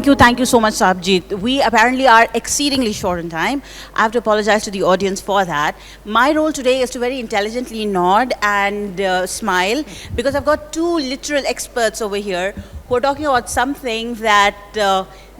Thank you so much, Sabjit. We apparently are exceedingly short in time. I have to apologize to the audience for that. My role today is to very intelligently nod and smile, because I've got two literal experts over here who are talking about something that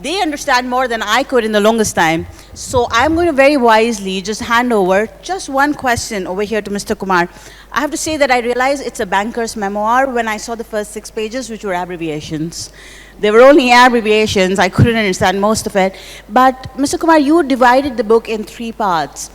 they understand more than I could in the longest time. So I'm going to very wisely just hand over just one question over here to Mr. Kumar. I have to say that I realized it's a banker's memoir when I saw the first 6 pages, which were abbreviations. They were only abbreviations. I couldn't understand most of it. But Mr. Kumar, you divided the book in 3 parts.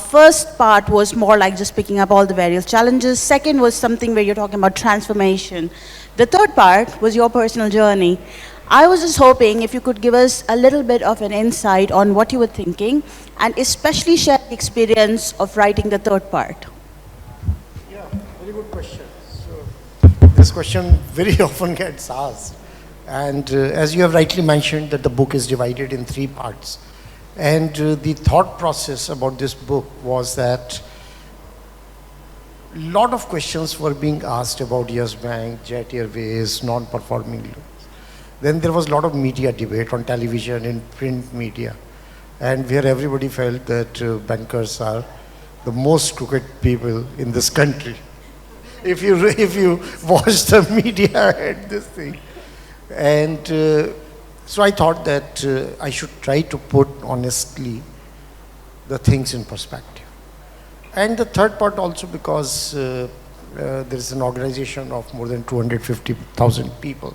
First part was more like just picking up all the various challenges. Second was something where you're talking about transformation. The third part was your personal journey. I was just hoping if you could give us a little bit of an insight on what you were thinking, and especially share the experience of writing the third part. Yeah, very good question. So, this question very often gets asked. And as you have rightly mentioned, that the book is divided in 3 parts. And the thought process about this book was that a lot of questions were being asked about Yes Bank, Jet Airways, non-performing loans. Then there was a lot of media debate on television, in print media, and where everybody felt that bankers are the most crooked people in this country. If you watch the media and this thing. And so I thought that I should try to put honestly the things in perspective. And the third part also because there is an organization of more than 250,000 people.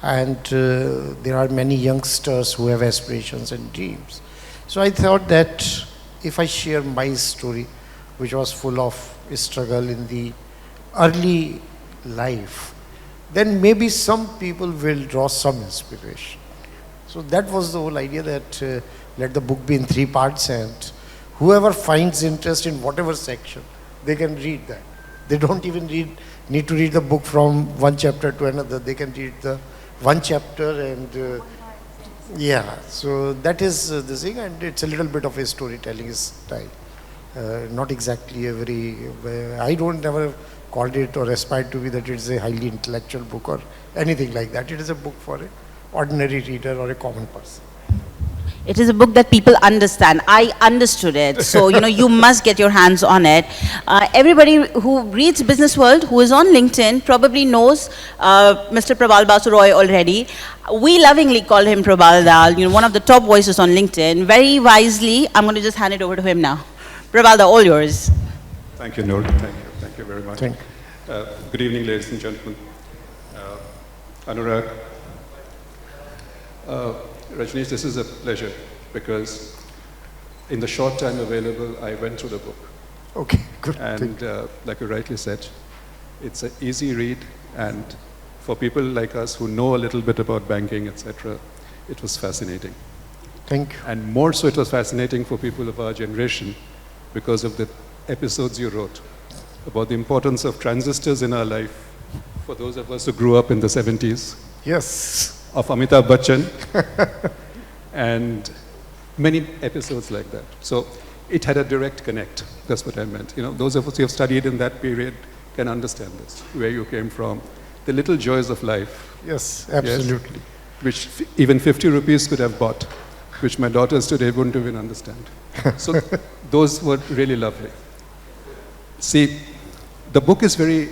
And there are many youngsters who have aspirations and dreams. So I thought that if I share my story, which was full of struggle in the early life, then maybe some people will draw some inspiration. So that was the whole idea, that let the book be in 3 parts, and whoever finds interest in whatever section, they can read that. They don't even need to read the book from one chapter to another. They can read the one chapter and yeah. So that is the thing, and it's a little bit of a storytelling style. Not exactly a very, I don't never called it or aspired to be that it's a highly intellectual book or anything like that. It is a book for an ordinary reader or a common person. It is a book that people understand. I understood it. So, you must get your hands on it. Everybody who reads Businessworld, who is on LinkedIn, probably knows Mr. Prabal Basu already. We lovingly call him Prabal Dal, one of the top voices on LinkedIn. Very wisely, I'm going to just hand it over to him now. Prabal, all yours. Thank you, Noor. Thank you very much. Good evening, ladies and gentlemen. Anurag. Rajnish, this is a pleasure because in the short time available, I went through the book. Okay, good. And like you rightly said, it's an easy read, and for people like us who know a little bit about banking, etc., it was fascinating. Thank you. And more so it was fascinating for people of our generation because of the episodes you wrote about the importance of transistors in our life for those of us who grew up in the 70s. Yes. Of Amitabh Bachchan and many episodes like that. So it had a direct connect. That's what I meant. Those of us who have studied in that period can understand this, where you came from, the little joys of life. Yes, absolutely. Yes, which even 50 rupees could have bought, which my daughters today wouldn't even understand. So those were really lovely. See, the book is very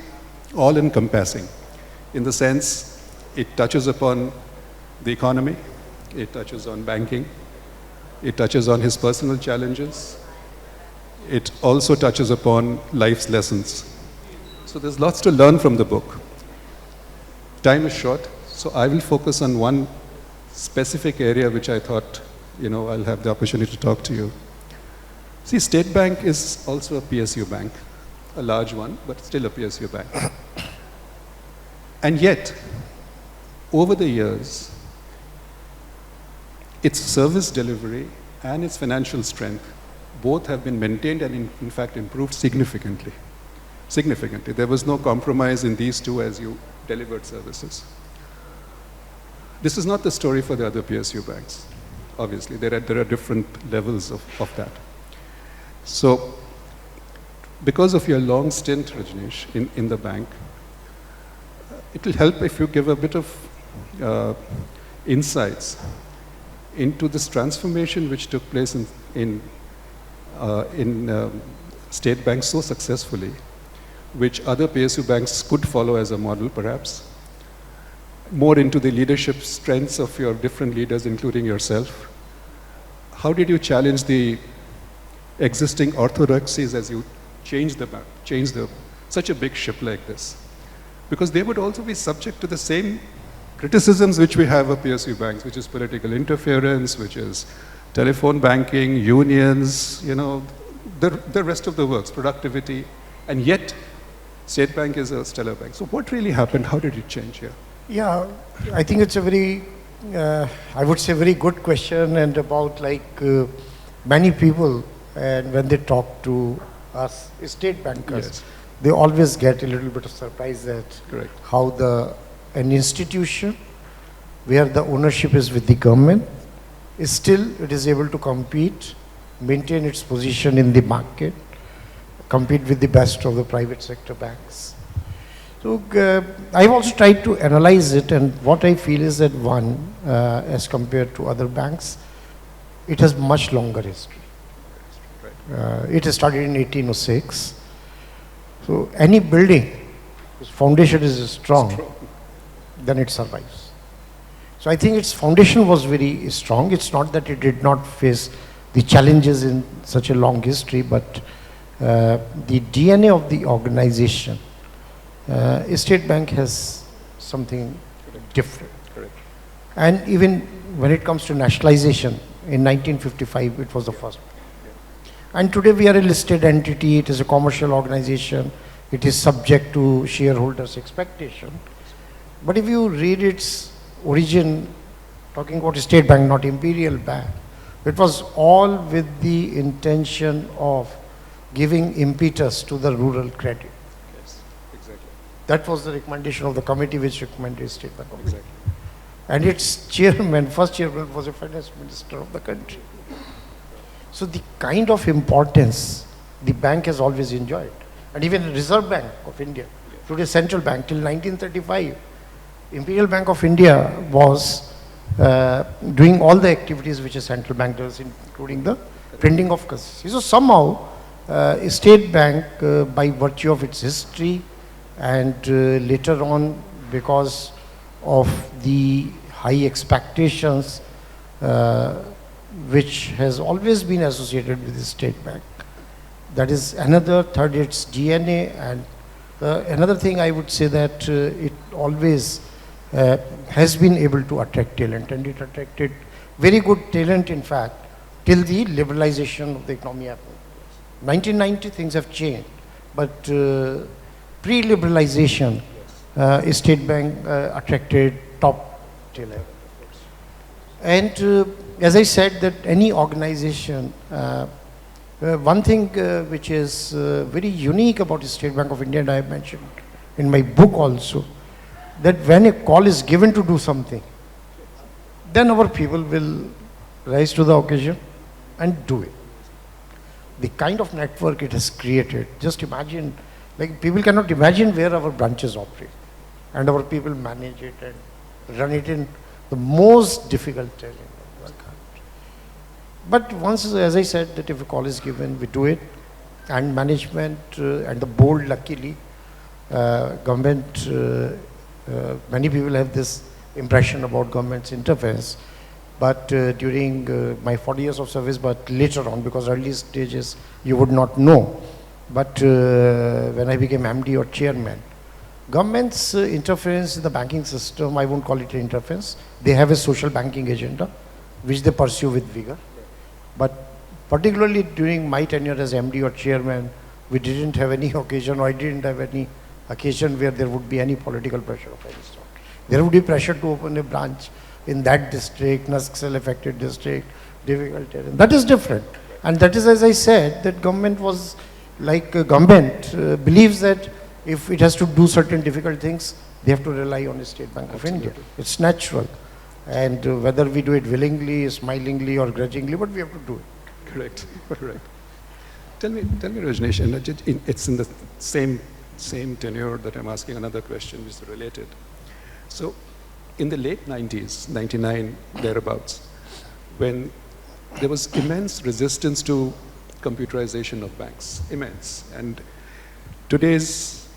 all-encompassing in the sense it touches upon the economy, it touches on banking, it touches on his personal challenges, it also touches upon life's lessons. So there's lots to learn from the book. Time is short, so I will focus on one specific area which I thought, I'll have the opportunity to talk to you. See, State Bank is also a PSU bank, a large one, but still a PSU bank. And yet, over the years, its service delivery and its financial strength both have been maintained and in fact improved significantly. Significantly. There was no compromise in these two as you delivered services. This is not the story for the other PSU banks. Obviously, there are different levels of that. So, because of your long stint, Rajnish, in the bank, it will help if you give a bit of insights into this transformation which took place in state banks so successfully, which other PSU banks could follow as a model perhaps, more into the leadership strengths of your different leaders, including yourself. How did you challenge the existing orthodoxies as you change such a big ship like this? Because they would also be subject to the same criticisms which we have of PSU banks, which is political interference, which is telephone banking, unions, you know, the rest of the works, productivity, and yet State Bank is a stellar bank. So what really happened? How did it change here? Yeah, I think it's a very, I would say, very good question, and about many people, and when they talk to us state bankers, Yes. they always get a little bit of surprise at Correct. how an institution where the ownership is with the government is still, it is able to compete, maintain its position in the market, compete with the best of the private sector banks. So I've also tried to analyze it, and what I feel is that one, as compared to other banks, it has much longer history. It started in 1806. So any building whose foundation is strong, then it survives. So I think its foundation was very strong. It's not that it did not face the challenges in such a long history, but the DNA of the organization, State Bank has something different. Correct. And even when it comes to nationalization, in 1955 it was the first. And today we are a listed entity, it is a commercial organization, it is subject to shareholders' expectation. But if you read its origin, talking about State Bank, not Imperial Bank, it was all with the intention of giving impetus to the rural credit. Yes, exactly. That was the recommendation of the committee which recommended State Bank of India. Exactly. And its chairman, first chairman, was a finance minister of the country. So the kind of importance the bank has always enjoyed. And even Reserve Bank of India, today central bank, till 1935, Imperial Bank of India was doing all the activities which a central bank does, including the printing of currency. So somehow, State Bank, by virtue of its history, and later on because of the high expectations which has always been associated with the State Bank. That is another, third, its DNA, and another thing I would say that it always has been able to attract talent, and it attracted very good talent, in fact, till the liberalization of the economy happened. 1990 things have changed, but pre-liberalization, State Bank attracted top talent. And as I said, that any organization, one thing which is very unique about State Bank of India, and I have mentioned in my book also, that when a call is given to do something, then our people will rise to the occasion and do it. The kind of network it has created, just imagine, like people cannot imagine where our branches operate, and our people manage it and run it in the most difficult terrain of the country. But once, as I said, that if a call is given, we do it, and management and the board, luckily, government, many people have this impression about government's interference, but during my 40 years of service, but later on, because early stages you would not know, but when I became MD or chairman, government's interference in the banking system, I won't call it interference, they have a social banking agenda which they pursue with vigor. But particularly during my tenure as MD or chairman, we didn't have any occasion, or I didn't have any occasion where there would be any political pressure of any sort. There would be pressure to open a branch in that district, Naxal affected district, difficult terrain. That is different. And that is, as I said, that government was like, government believes that if it has to do certain difficult things, they have to rely on the State Bank of India. It's natural. And whether we do it willingly, smilingly, or grudgingly, but we have to do it. Correct. Correct. Tell me, Rajnish, and it's in the same tenure that I'm asking another question which is related. So, in the late 90s, 99, thereabouts, when there was immense resistance to computerization of banks, immense. And today's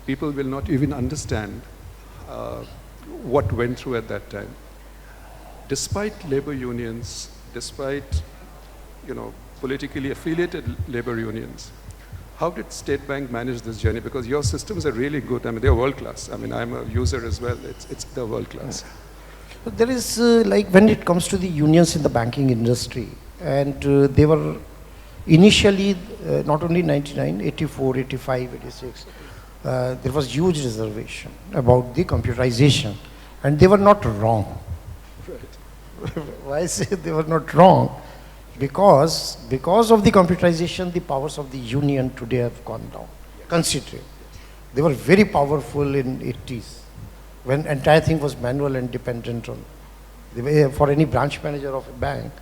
people will not even understand what went through at that time. Despite labor unions, despite politically affiliated labor unions, how did State Bank manage this journey? Because your systems are really good. I mean, they're world class. I mean, I'm a user as well. They're world class. So there is, like when it comes to the unions in the banking industry, and they were initially, not only 99, 84, 85, 86, there was huge reservation about the computerization, and they were not wrong. Right. Why I say they were not wrong? Because of the computerization, the powers of the union today have gone down considerably. They were very powerful in 80s, when entire thing was manual and dependent on. For any branch manager of a bank,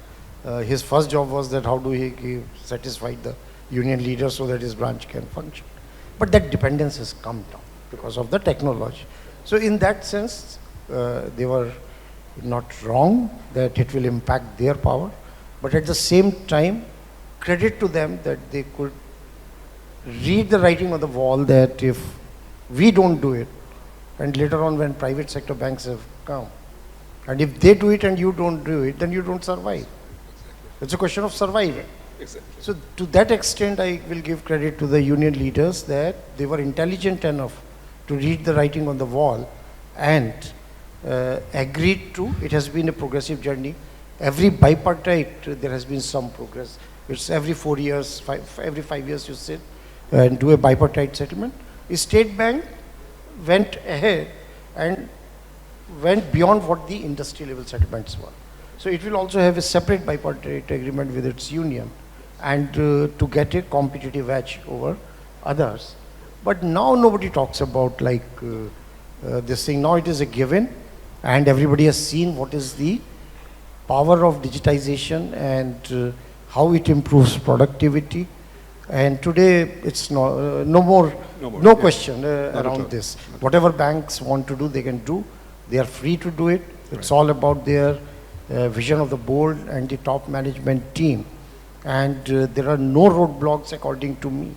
his first job was that how do he satisfy the union leader so that his branch can function. But that dependence has come down because of the technology. So in that sense, they were not wrong that it will impact their power. But at the same time, credit to them that they could read the writing on the wall that if we don't do it, and later on when private sector banks have come, and if they do it and you don't do it, then you don't survive. It's a question of survival. Exactly. So to that extent, I will give credit to the union leaders that they were intelligent enough to read the writing on the wall and agreed to. It has been a progressive journey. Every bipartite, there has been some progress. It's every 4 years, every 5 years you sit and do a bipartite settlement. The State Bank went ahead and went beyond what the industry level settlements were. So it will also have a separate bipartite agreement with its union and to get a competitive edge over others. But now nobody talks about like this thing. Now it is a given, and everybody has seen what is the power of digitization and how it improves productivity. And today it's no question around this. Whatever banks want to do, they can do. They are free to do it. It's all about their vision of the board and the top management team. And there are no roadblocks according to me.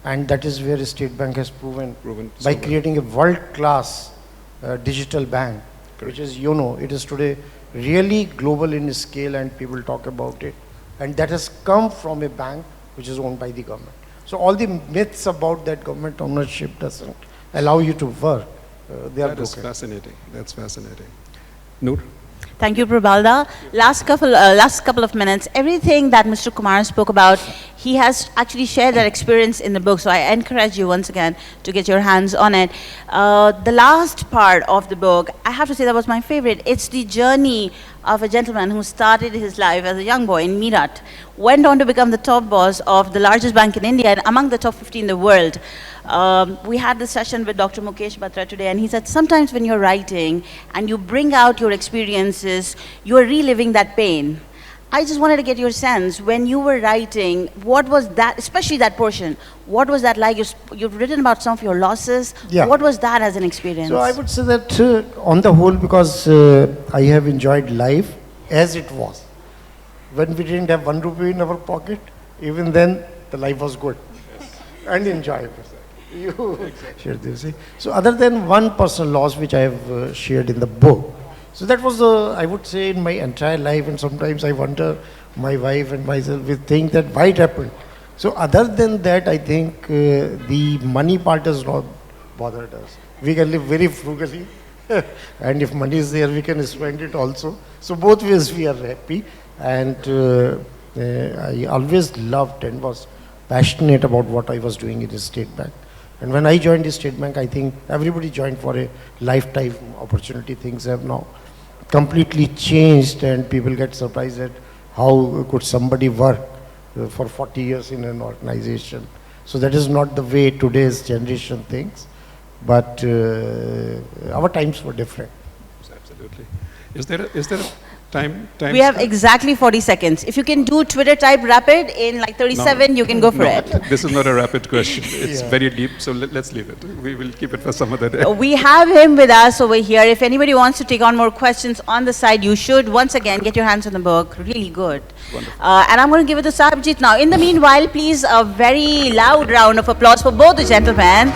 And that is where State Bank has proven by creating a world-class digital bank, which is, it is today really global in scale and people talk about it. And that has come from a bank which is owned by the government. So all the myths about that government ownership doesn't allow you to work. They are broken. That is fascinating. That's fascinating. Noor? Thank you, Prabalda. Last couple of minutes. Everything that Mr. Kumar spoke about, he has actually shared that experience in the book. So I encourage you once again to get your hands on it. The last part of the book, I have to say that was my favorite. It's the journey of a gentleman who started his life as a young boy in Meerut, went on to become the top boss of the largest bank in India and among the top 50 in the world. We had this session with Dr. Mukesh Batra today, and he said sometimes when you're writing and you bring out your experiences, you're reliving that pain. I just wanted to get your sense, when you were writing, what was that, especially that portion, what was that like? You've written about some of your losses. Yeah. What was that as an experience? So I would say that on the whole, because I have enjoyed life as it was. When we didn't have 1 rupee in our pocket, even then the life was good and enjoyable. You shared this. So other than one personal loss which I have shared in the book, so that was I would say in my entire life, and sometimes I wonder, my wife and myself, we think that why it happened. So other than that, I think the money part has not bothered us. We can live very frugally and if money is there, we can spend it also. So both ways we are happy, and I always loved and was passionate about what I was doing in the State Bank. And when I joined the State Bank, I think everybody joined for a lifetime opportunity. Things have now completely changed, and people get surprised at how could somebody work for 40 years in an organization. So that is not the way today's generation thinks, but our times were different. Absolutely. Is there Time We have exactly 40 seconds. If you can do Twitter type rapid in like 37, you can go for it. This is not a rapid question. It's very deep, so let's leave it. We will keep it for some other day. We have him with us over here. If anybody wants to take on more questions on the side, you should. Once again, get your hands on the book. Really good. And I'm going to give it to Sahibjit now. In the meanwhile, please, a very loud round of applause for both the gentlemen.